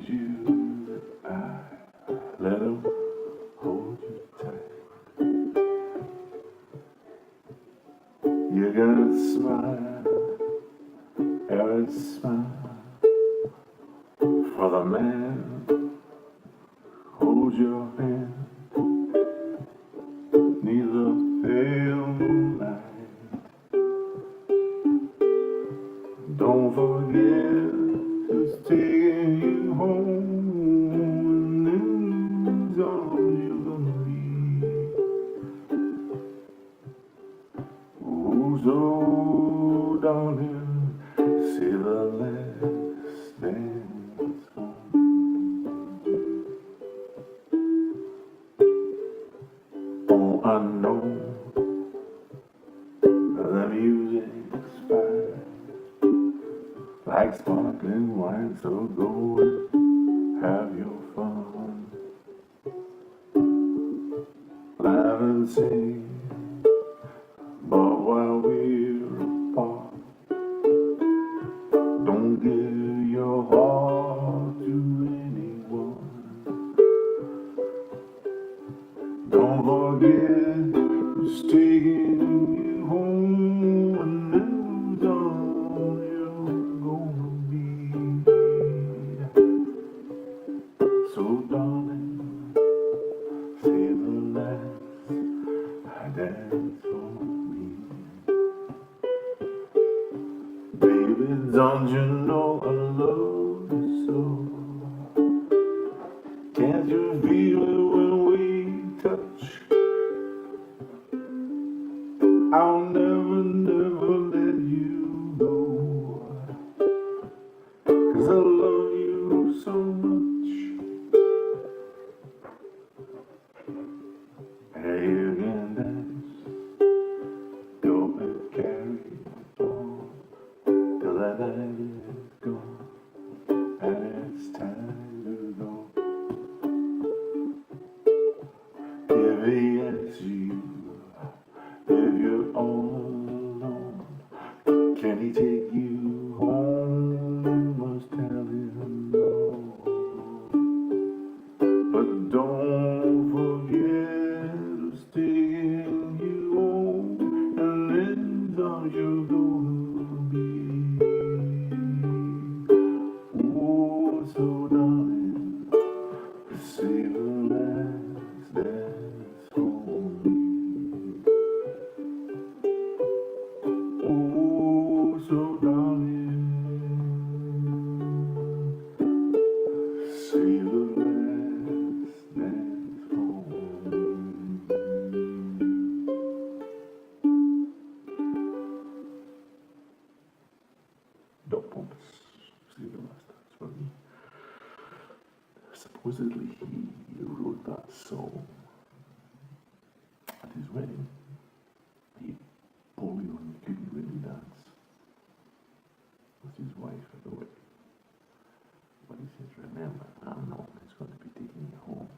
told you that I let him hold you tight. You gotta smile, every smile for the man hold your hand. Neither pale moonlight. Don't forget who's taking you home, and who's all you're gonna be. Oh, so darling, say the last dance home. Oh, I know the music's fine, like sparkling wine, so go and have your fun. Laugh and sing, but while we're apart, don't give your heart to anyone. Don't forget who's taking you home, and who's all you're gonna be. So darling, say the last dance for me. Baby, don't you know I love you so? Can't you feel it when we touch? I'll never, never let you go, 'cause I love you so much. Hey, you can dance, go and carry on till that night is gone, and it's time to go. If he asks you if you're all alone, can he take you home? You must tell him no. But don't forget who's taking you home, and then all you're gonna be. Oh, so darling, say the last dance for me. Oh, so darling, say the last dance for me. Doc Pomus, say the last dance for me. Supposedly he wrote that song at his wedding. He poorly couldn't really dance with his wife at the wedding. But he says, remember, I'm not going to be taking you home.